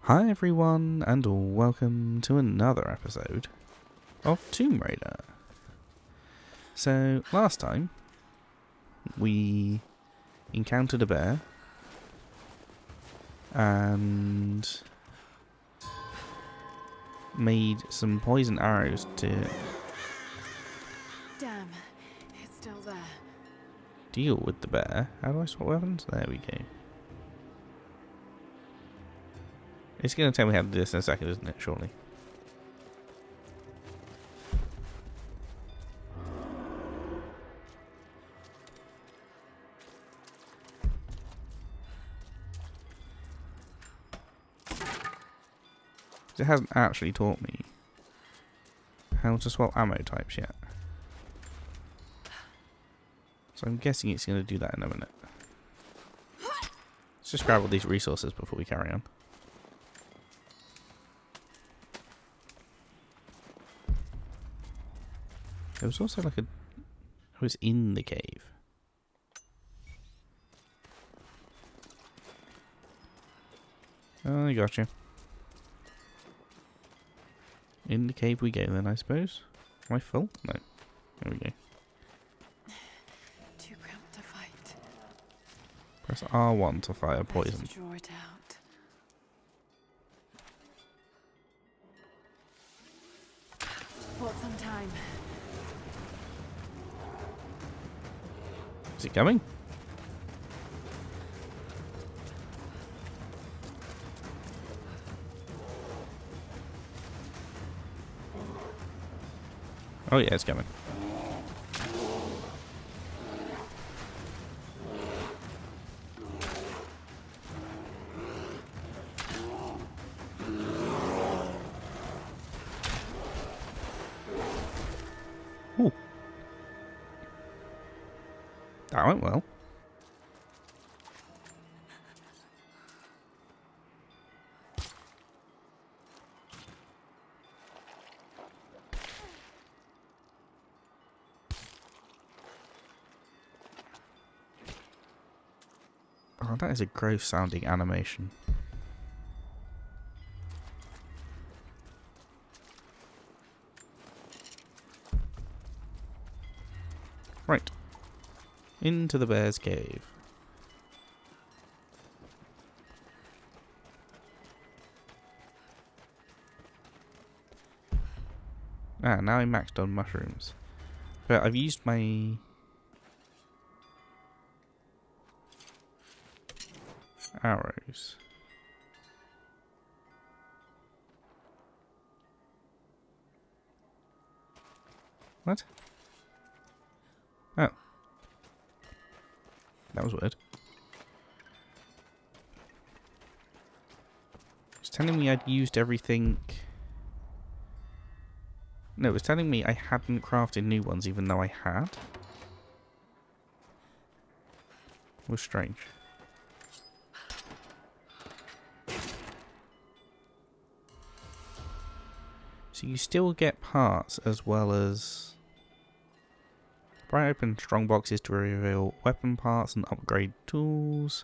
Hi everyone, and welcome to another episode of Tomb Raider. So, last time, we encountered a bear, and made some poison arrows to Damn, it's still there. deal with the bear. How do I swap weapons? There we go. It's going to tell me how to do this in a second, isn't it, surely? It hasn't actually taught me how to swap ammo types yet. So I'm guessing it's going to do that in a minute. Let's just grab all these resources before we carry on. There was also like a... I was in the cave. Oh, I gotcha. In the cave we go then, I suppose. Am I full? No. There we go. Too cramped to fight. Press R1 to fire poison. Let's draw it out. Bought some time. Is it coming? Oh yeah, it's coming. Ooh. That went well. Oh, that is a gross sounding animation. Right. Into the bear's cave. Ah, now I'm maxed on mushrooms. But I've used my... arrows. What? Oh. That was weird. It's telling me I'd used everything... No, it was telling me I hadn't crafted new ones even though I had. It was strange. So you still get parts as well as... Pry open strong boxes to reveal weapon parts and upgrade tools.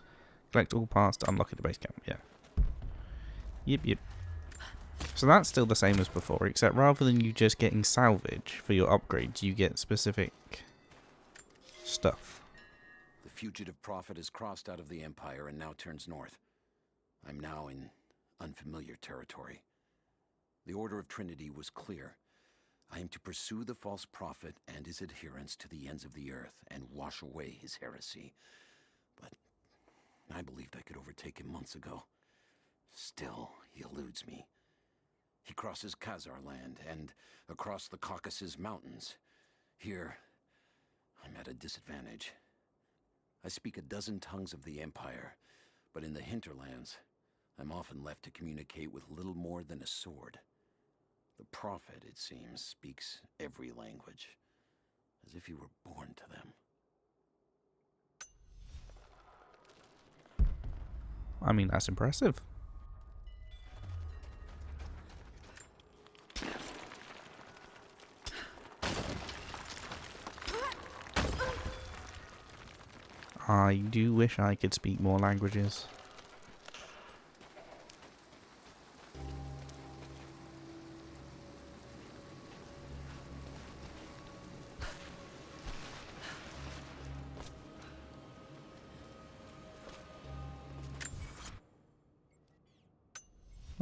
Collect all parts to unlock at the base camp. Yeah. Yep. So that's still the same as before, except rather than you just getting salvage for your upgrades, you get specific stuff. The fugitive prophet has crossed out of the Empire and now turns north. I'm now in unfamiliar territory. The order of Trinity was clear. I am to pursue the false prophet and his adherents to the ends of the earth and wash away his heresy. But I believed I could overtake him months ago. Still, he eludes me. He crosses Khazar land and across the Caucasus Mountains. Here, I'm at a disadvantage. I speak a dozen tongues of the Empire, but in the hinterlands, I'm often left to communicate with little more than a sword. The prophet, it seems, speaks every language, as if he were born to them. I mean, that's impressive. I do wish I could speak more languages.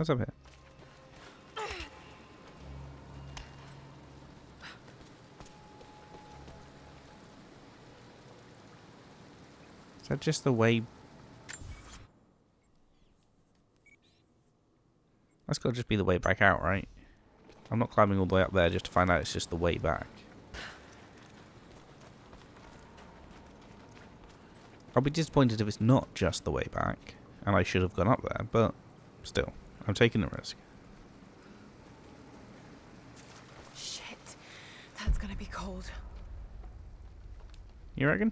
What's up here? Is that just the way? That's got to just be the way back out, right? I'm not climbing all the way up there just to find out it's just the way back. I'll be disappointed if it's not just the way back, and I should have gone up there, but still, I'm taking the risk. Shit. That's gonna be cold. You reckon?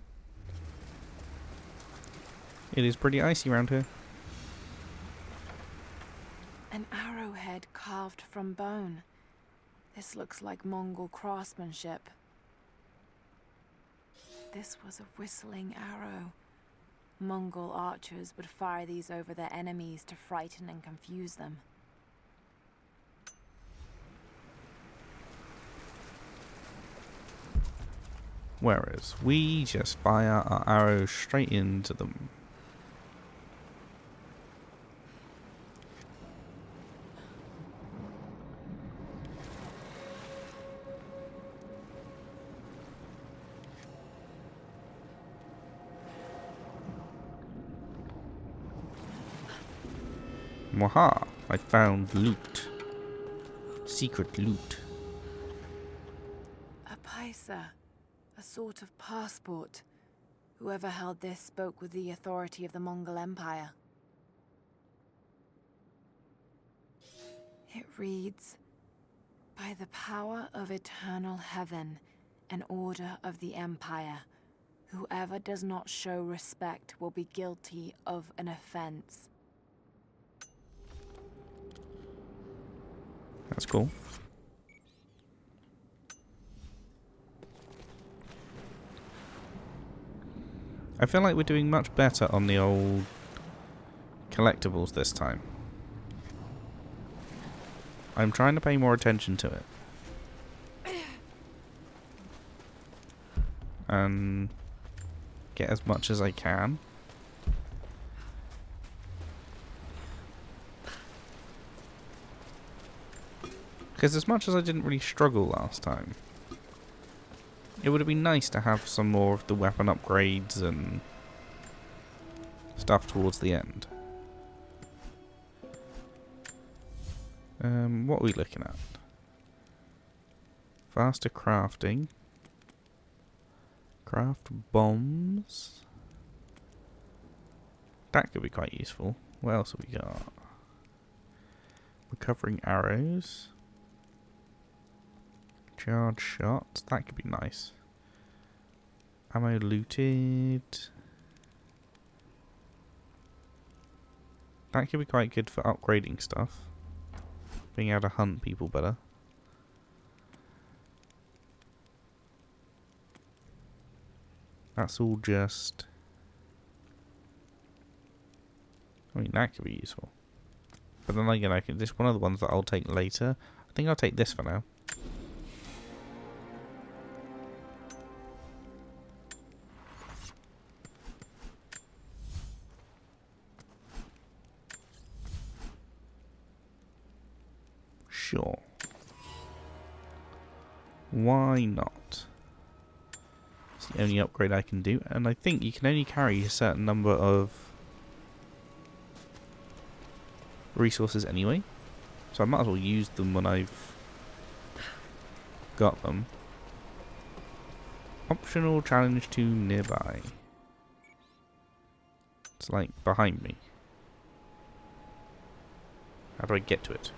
It is pretty icy around here. An arrowhead carved from bone. This looks like Mongol craftsmanship. This was a whistling arrow. Mongol archers would fire these over their enemies to frighten and confuse them. Whereas we just fire our arrows straight into them. Waha! I found loot. Secret loot. A paisa, a sort of passport. Whoever held this spoke with the authority of the Mongol Empire. It reads, "By the power of eternal heaven, an order of the Empire, whoever does not show respect will be guilty of an offense." That's cool. I feel like we're doing much better on the old collectibles this time. I'm trying to pay more attention to it. And get as much as I can. Because as much as I didn't really struggle last time, it would have been nice to have some more of the weapon upgrades and stuff towards the end. What are we looking at? Faster crafting. Craft bombs. That could be quite useful. What else have we got? Recovering arrows. Charge shots. That could be nice. Ammo looted. That could be quite good for upgrading stuff. Being able to hunt people better. That's all just... I mean, that could be useful. But then again, I can... This is one of the ones that I'll take later. I think I'll take this for now. Sure. Why not? It's the only upgrade I can do, and I think you can only carry a certain number of resources anyway, so I might as well use them when I've got them. Optional challenge to nearby. It's like behind me. How do I get to it?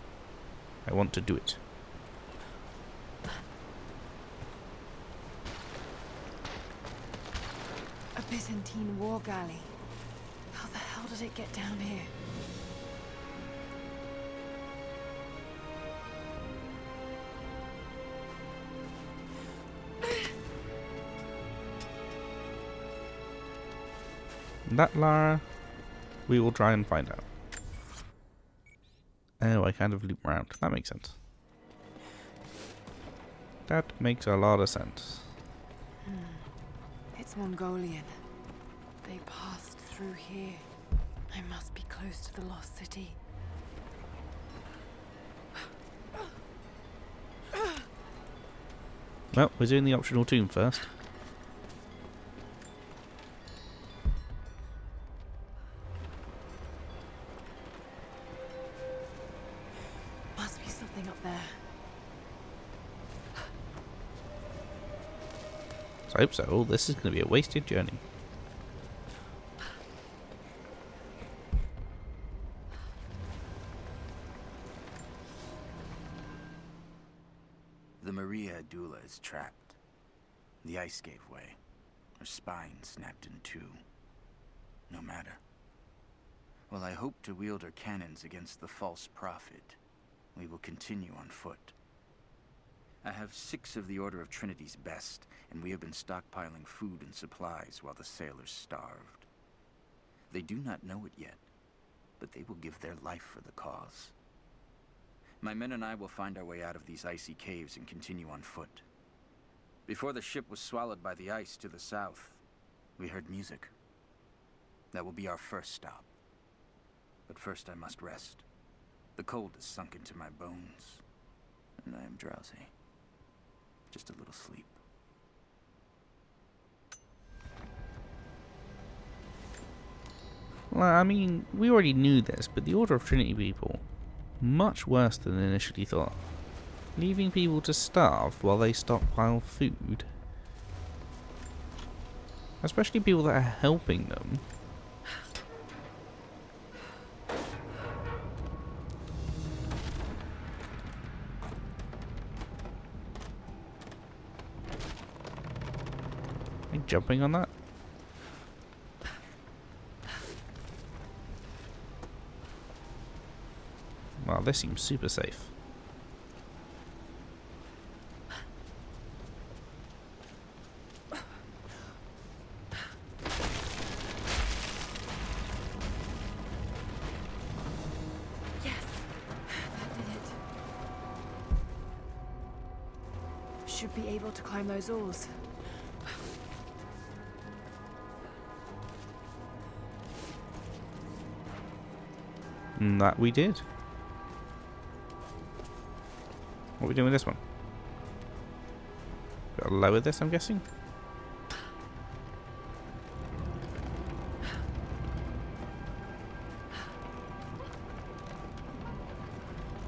I want to do it. A Byzantine war galley. How the hell did it get down here? That, Lara, we will try and find out. Oh, I kind of loop around. That makes sense. That makes a lot of sense. It's Mongolian. They passed through here. I must be close to the lost city. Well, we're doing the optional tomb first. Must be something up there. I hope so. This is going to be a wasted journey. The Maria Adula is trapped. The ice gave way. Her spine snapped in two. No matter. While I hope to wield her cannons against the false prophet, we will continue on foot. I have 6 of the Order of Trinity's best, and we have been stockpiling food and supplies while the sailors starved. They do not know it yet, but they will give their life for the cause. My men and I will find our way out of these icy caves and continue on foot. Before the ship was swallowed by the ice to the south, we heard music. That will be our first stop. But first I must rest. The cold has sunk into my bones, and I am drowsy. Just a little sleep. Well, I mean, we already knew this, but the Order of Trinity people, much worse than initially thought. Leaving people to starve while they stockpile food. Especially people that are helping them. Are you jumping on that? Wow, this seems super safe. Yes, that did it. Should be able to climb those oars. And that we did. What are we doing with this one? Gotta lower this, I'm guessing.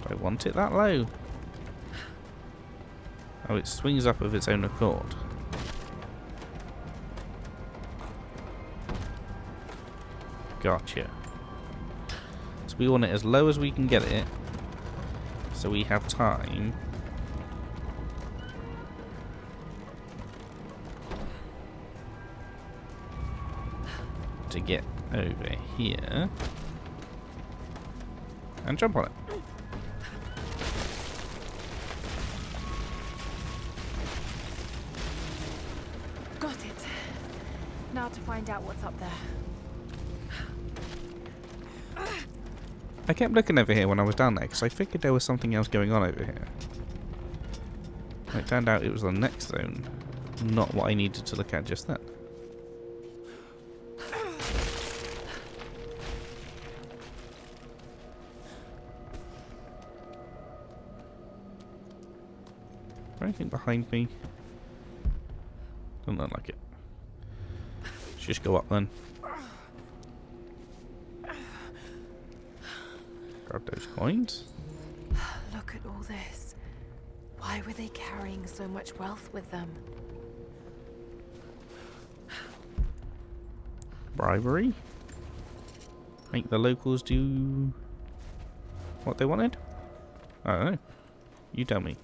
Do I want it that low? Oh, it swings up of its own accord. Gotcha. So we want it as low as we can get it, so we have time to get over here and jump on it. Got it. Now to find out what's up there. I kept looking over here when I was down there because I figured there was something else going on over here. It turned out it was the next zone, not what I needed to look at just then. Anything behind me? Doesn't look like it. Let's just go up then. Grab those coins. Look at all this. Why were they carrying so much wealth with them? Bribery. Make the locals do what they wanted? I don't know. You tell me.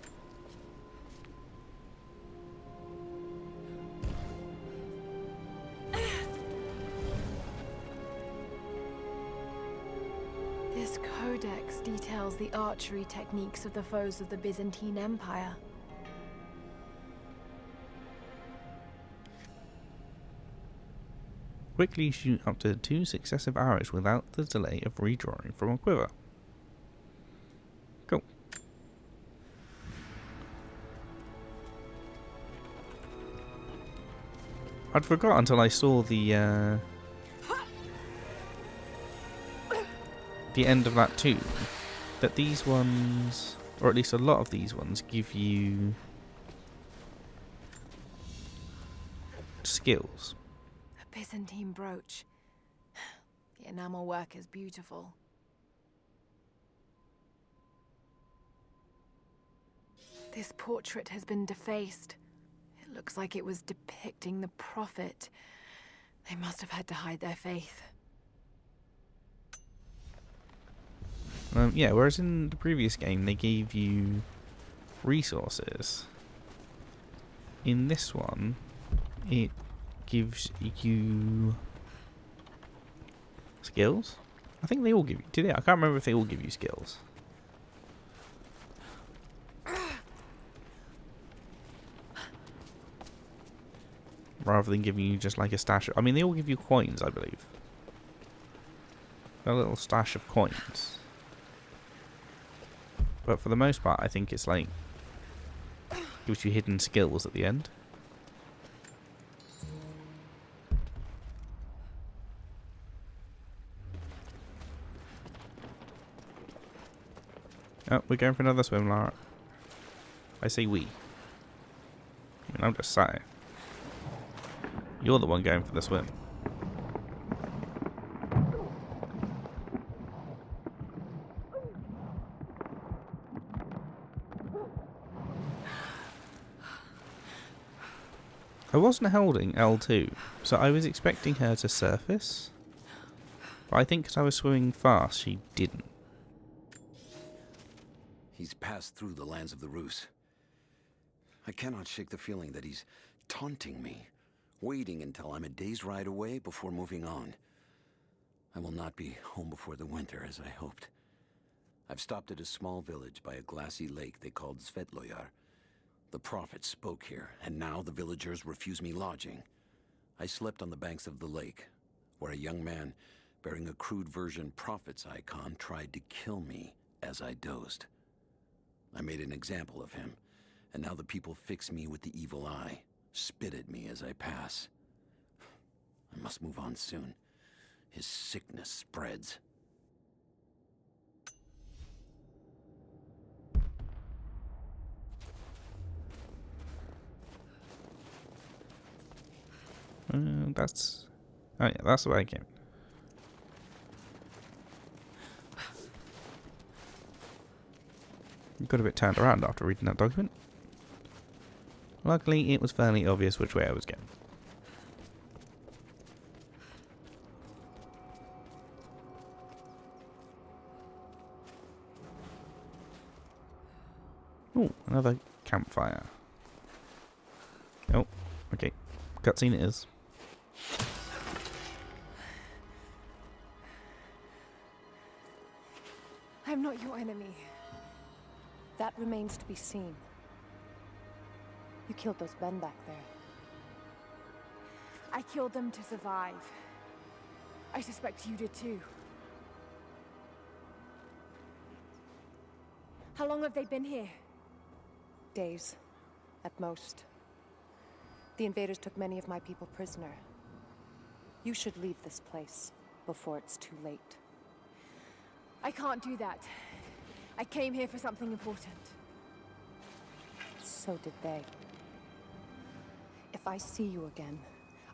This codex details the archery techniques of the foes of the Byzantine Empire. Quickly shoot up to 2 successive arrows without the delay of redrawing from a quiver. Cool. I'd forgot until I saw the end of that tomb that these ones, or at least a lot of these ones, give you skills. A Byzantine brooch. The enamel work is beautiful. This portrait has been defaced. It looks like it was depicting the Prophet. They must have had to hide their faith. Yeah, whereas in the previous game they gave you resources, in this one it gives you skills. I think they all give you... Did they? I can't remember if they all give you skills. Rather than giving you just like a stash of... I mean, they all give you coins, I believe. A little stash of coins. But for the most part, I think it's like... gives you hidden skills at the end. Oh, we're going for another swim, Lara. I say we. I mean, I'm just saying. You're the one going for the swim. I wasn't holding L2, so I was expecting her to surface. But I think because I was swimming fast, she didn't. He's passed through the lands of the Rus. I cannot shake the feeling that he's taunting me, waiting until I'm a day's ride away before moving on. I will not be home before the winter, as I hoped. I've stopped at a small village by a glassy lake they called Svetloyar. The Prophet spoke here, and now the villagers refuse me lodging. I slept on the banks of the lake, where a young man bearing a crude version Prophet's icon tried to kill me as I dozed. I made an example of him, and now the people fix me with the evil eye, spit at me as I pass. I must move on soon. His sickness spreads. That's... Oh yeah, that's the way I came. Got a bit turned around after reading that document. Luckily, it was fairly obvious which way I was going. Oh, another campfire. Oh, okay. Cutscene it is. I'm not your enemy. That remains to be seen. You killed those men back there. I killed them to survive. I suspect you did too. How long have they been here? Days, at most. The invaders took many of my people prisoner. You should leave this place before it's too late. I can't do that. I came here for something important. So did they. If I see you again,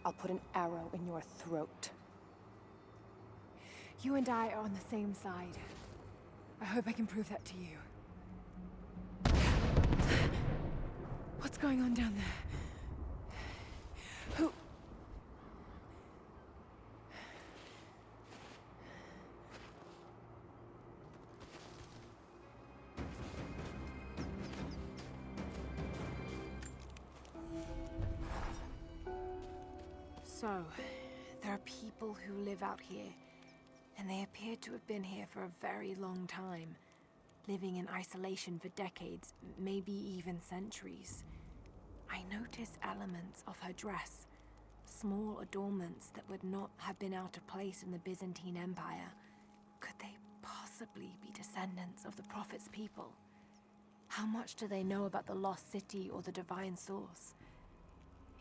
I'll put an arrow in your throat. You and I are on the same side. I hope I can prove that to you. What's going on down there? Who... So, there are people who live out here, and they appear to have been here for a very long time, living in isolation for decades, maybe even centuries. I notice elements of her dress, small adornments that would not have been out of place in the Byzantine Empire. Could they possibly be descendants of the Prophet's people? How much do they know about the lost city or the divine source?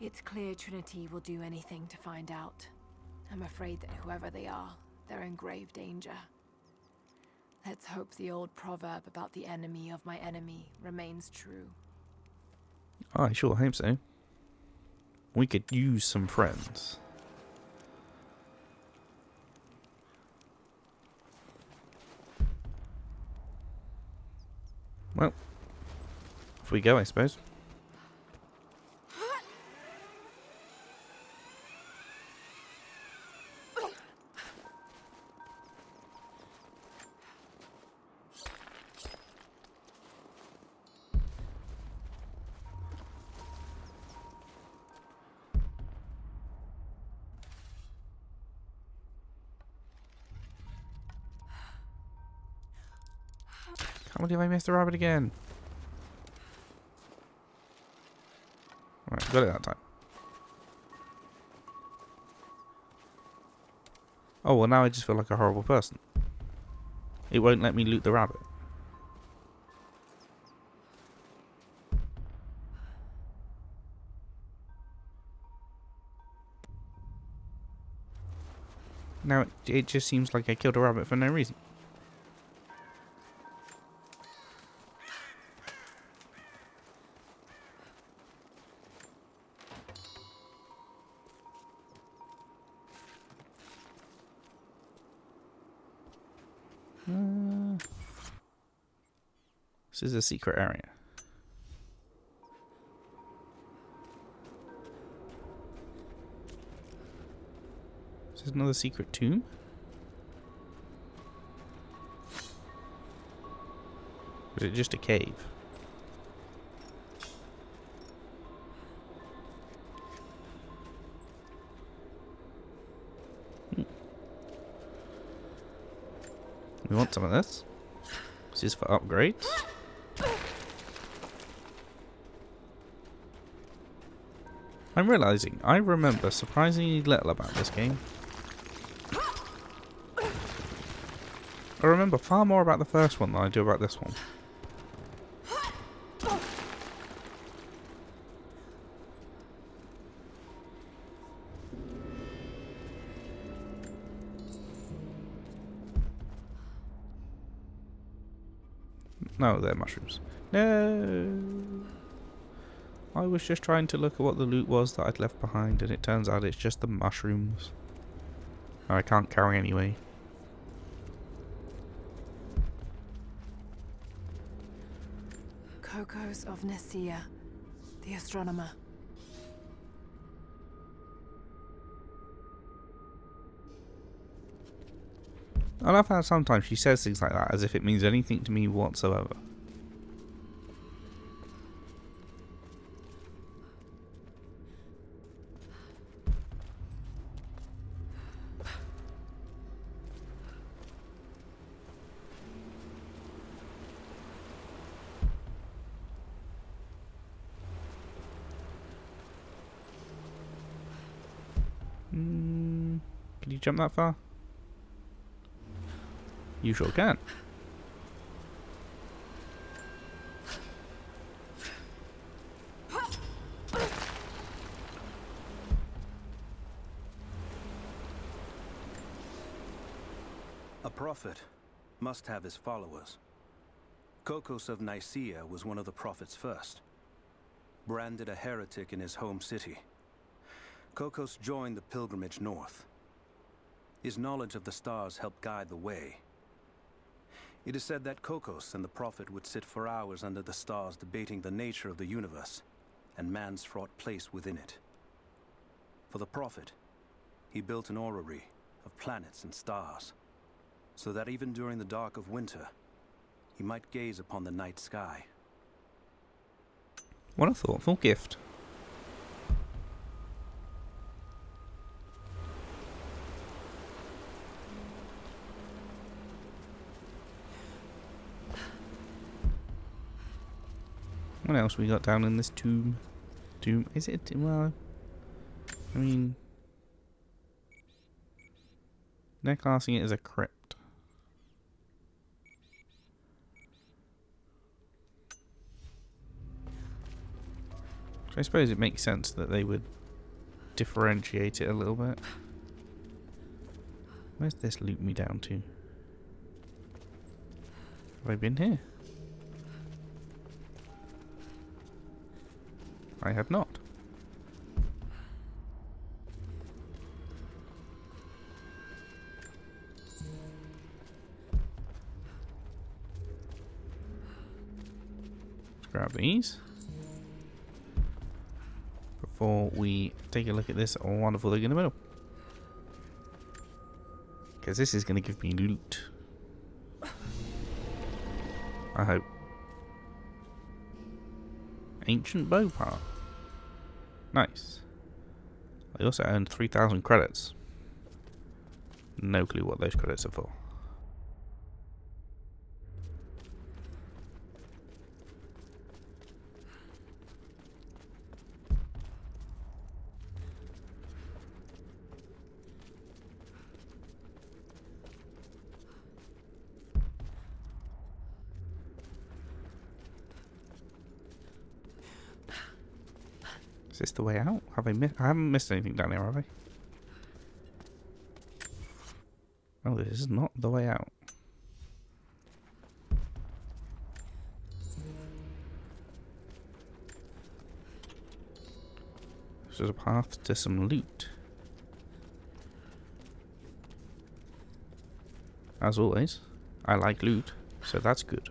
It's clear Trinity will do anything to find out. I'm afraid that whoever they are, they're in grave danger. Let's hope the old proverb about the enemy of my enemy remains true. I sure hope so. We could use some friends. Well, off we go, I suppose. Can't believe I missed the rabbit again. Right, got it that time. Oh, well now I just feel like a horrible person. It won't let me loot the rabbit. Now it just seems like I killed a rabbit for no reason. This is a secret area. Is this another secret tomb? Or is it just a cave? We want some of this. This is for upgrades. I'm realizing I remember surprisingly little about this game. I remember far more about the first one than I do about this one. No, they're mushrooms. No! I was just trying to look at what the loot was that I'd left behind, and it turns out it's just the mushrooms. I can't carry anyway. Kokos of Nicaea, the astronomer. I love how sometimes she says things like that as if it means anything to me whatsoever. Can you jump that far? You sure can. A prophet must have his followers. Kokos of Nicaea was one of the prophets first. Branded a heretic in his home city, Kokos joined the pilgrimage north. His knowledge of the stars helped guide the way. It is said that Kokos and the prophet would sit for hours under the stars debating the nature of the universe and man's fraught place within it. For the prophet, he built an orrery of planets and stars, so that even during the dark of winter, he might gaze upon the night sky. What a thoughtful gift. What else we got down in this tomb? Tomb? Is it? Well, I mean, they're classing it as a crypt. So I suppose it makes sense that they would differentiate it a little bit. Where's this loop me down to? Have I been here? I have not. grab these before we take a look at this wonderful thing in the middle. Because this is going to give me loot. I hope. Ancient bow part. Nice. I also earned 3,000 credits. No clue what those credits are for. Is this the way out? Have I haven't missed anything down here, have I? Oh, this is not the way out. This is a path to some loot. As always, I like loot, so that's good.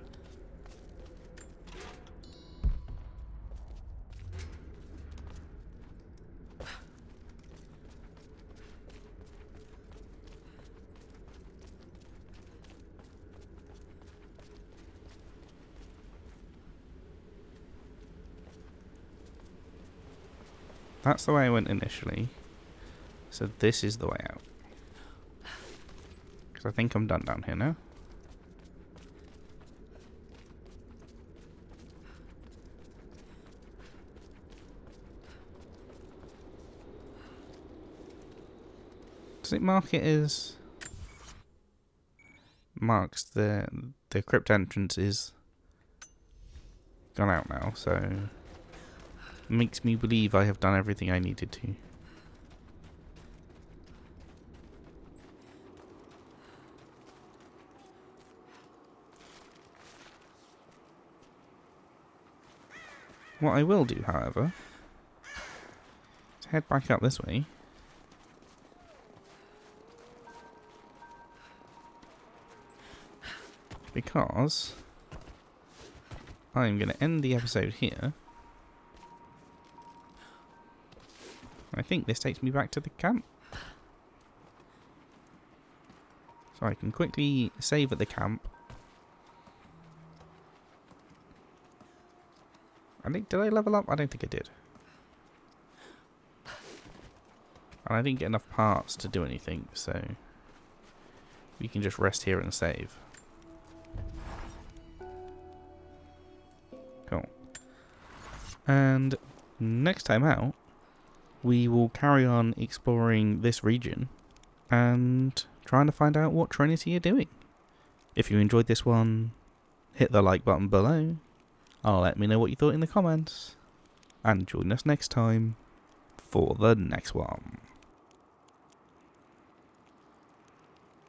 That's the way I went initially. So this is the way out. Because I think I'm done down here now. Does it mark it as... Marks the crypt entrance is gone out now, so... Makes me believe I have done everything I needed to. What I will do, however, is head back up this way. Because I'm going to end the episode here. I think this takes me back to the camp. So I can quickly save at the camp. Did I level up? I don't think I did. And I didn't get enough parts to do anything, so we can just rest here and save. Cool. And next time out, we will carry on exploring this region and trying to find out what Trinity are doing. If you enjoyed this one, hit the like button below. Let me know what you thought in the comments. And join us next time for the next one.